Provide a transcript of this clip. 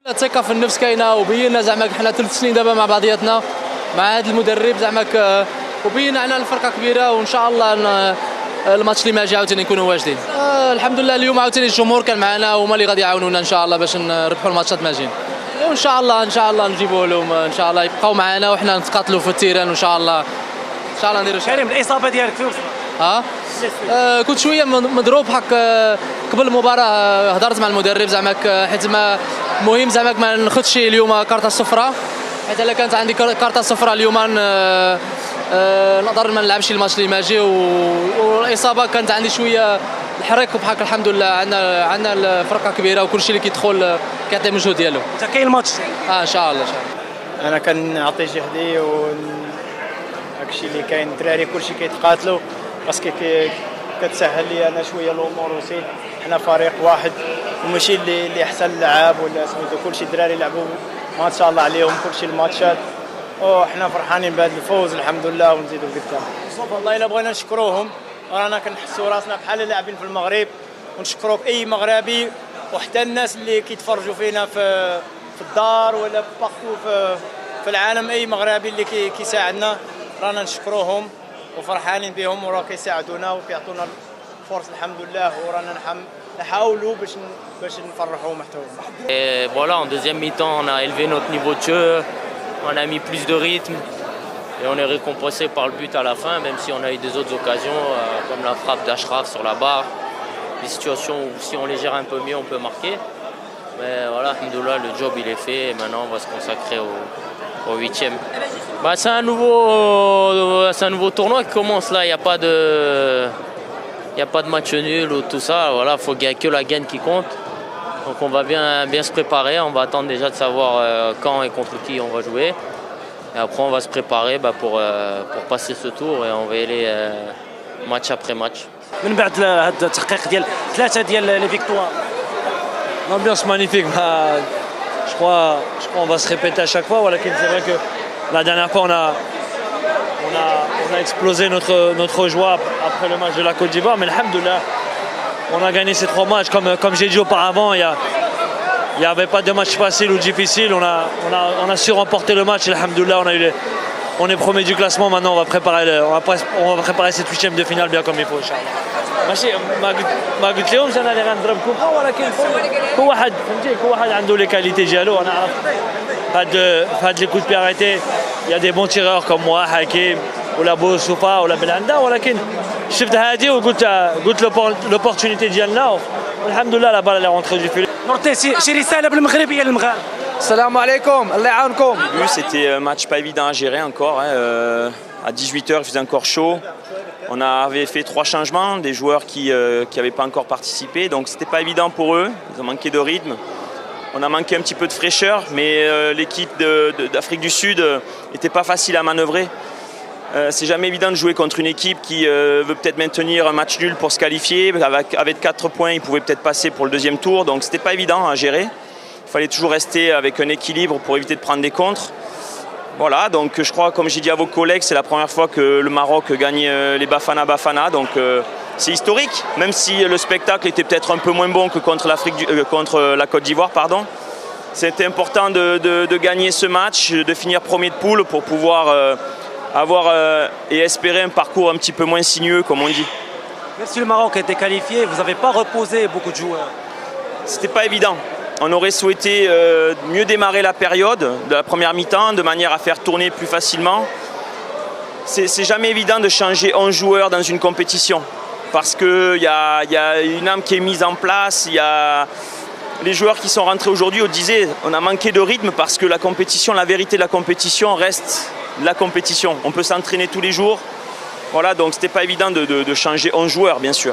الثقة في النفس كاينة وبينا زعما حنا 3 سنين دابا مع بعضياتنا مع هذا المدرب زعما وبينا عنا الفرقة كبيرة وإن شاء الله الماتش اللي ما جا عاوتاني نكونوا واجدين. الحمد لله اليوم عاوتاني الجمهور كان معنا وهما اللي غادي يعاونونا إن شاء الله باش نربحوا الماتشات ماجين. وإن شاء الله نجيبوا لهم إن شاء الله يبقاو معنا وحنا نتقاتلوا في التيران وإن شاء الله نديروا شي. كريم الإصابة ديالك فين وصلت؟ كنت شويه مضروب حق قبل المباراه هضرت مع المدرب زعما حيت ما مهم زعما ما ناخذش اليوم كارطه صفراء حيت الا كانت عندي كارطه صفراء اليوم نقدر ما نلعبش الماتش اللي ماجي والاصابه كانت عندي شويه الحريق بحق الحمد لله عندنا الفرقه كبيره وكل شيء اللي كيدخل كيعطي المجهود ديالو. انت كاين الماتش ان شاء الله انا كنعطي جهدي داكشي اللي كاين الدراري كلشي كيتقاتلوا باسكو كتسهل لي انا شويه الامور وسي حنا فريق واحد وماشي اللي احسن لعاب ولا سميتو كلشي الدراري لعبوا ما شاء الله عليهم كلشي الماتشات وحنا فرحانين بهذا الفوز الحمد لله ونزيدوا قدام. والله الا بغينا نشكروهم رانا كنحسوا راسنا بحال اللاعبين في المغرب ونشكروا اي مغربي وحتى الناس اللي كيتفرجوا فينا في الدار ولا بارتو في العالم اي مغربي اللي كيساعدنا رانا نشكروهم وفرحانين بهم وراه كيساعدونا وكيعطونا الفرص الحمد لله ورانا نحاولوا باش نفرحوا محتواهم. Et voilà, en deuxième mi-temps, on a élevé notre niveau de jeu, on a mis plus de rythme et on est récompensé par le but à la fin, même si on a eu des autres occasions comme la frappe d'Ashraf sur la barre, des situations où si on les gère un peu mieux, on peut marquer. Mais voilà, alhamdoulilah, le job il est fait et maintenant on va se consacrer au 8e. Bah, c'est un nouveau tournoi qui commence là, il n'y a pas de match nul ou tout ça, voilà, faut qu'il n'y ait que la gagne qui compte. Donc on va bien se préparer, on va attendre déjà de savoir quand et contre qui on va jouer. Et après on va se préparer pour passer ce tour et on va y aller match après match. من بعد هذا التحقيق ديال 3 ديال لي فيكتوار. L'ambiance magnifique. Je crois on va se répéter à chaque fois. Voilà, c'est vrai que la dernière fois on a explosé notre joie après le match de la Côte d'Ivoire, mais alhamdoulilah, on a gagné ces 3 matchs. Comme j'ai dit auparavant, il n'y avait pas de match facile ou difficile. On a su remporter le match. Alhamdoulilah, on est premier du classement. Maintenant, on va préparer cette 8e de finale bien comme il faut, Inch'Allah. ماشي ما قلت لهمش انا اللي غنضربكم ولكن كل واحد فهمتي كل واحد عنده لي كاليتي ديالو. انا عرفت هاد لي كوت بي اريتي يا دي بون تيرور كوم موا حكيم ولا بوسوفا ولا بلعندا ولكن شفت هادي وقلت لوبورتونيتي ديالنا والحمد لله لا بال اللي رونتري دو فيلي. نورتي شي رساله بالمغربيه للمغاربه. السلام عليكم الله يعاونكم. C'était un match pas évident à gérer encore. À 18h, il faisait encore chaud. On avait fait 3 changements, des joueurs qui n'avaient pas encore participé, donc c'était pas évident pour eux. Ils ont manqué de rythme. On a manqué un petit peu de fraîcheur, mais l'équipe d'Afrique du Sud n'était pas facile à manœuvrer. C'est jamais évident de jouer contre une équipe qui veut peut-être maintenir un match nul pour se qualifier. Avec 4 points, ils pouvaient peut-être passer pour le 2e tour, donc c'était pas évident à gérer. Il fallait toujours rester avec un équilibre pour éviter de prendre des contres. Voilà, donc je crois, comme j'ai dit à vos collègues, c'est la première fois que le Maroc gagne les Bafana, donc c'est historique, même si le spectacle était peut-être un peu moins bon que contre la Côte d'Ivoire, pardon. C'était important de gagner ce match, de finir premier de poule pour pouvoir avoir et espérer un parcours un petit peu moins sinueux, comme on dit. Même si le Maroc était qualifié, vous n'avez pas reposé beaucoup de joueurs. C'était pas évident. On aurait souhaité mieux démarrer la période de la première mi-temps de manière à faire tourner plus facilement. C'est jamais évident de changer 11 joueurs dans une compétition parce qu'il y a une âme qui est mise en place. Il y a les joueurs qui sont rentrés aujourd'hui, on disait on a manqué de rythme parce que la vérité de la compétition reste la compétition. On peut s'entraîner tous les jours. Voilà, donc c'était pas évident de changer 11 joueurs bien sûr.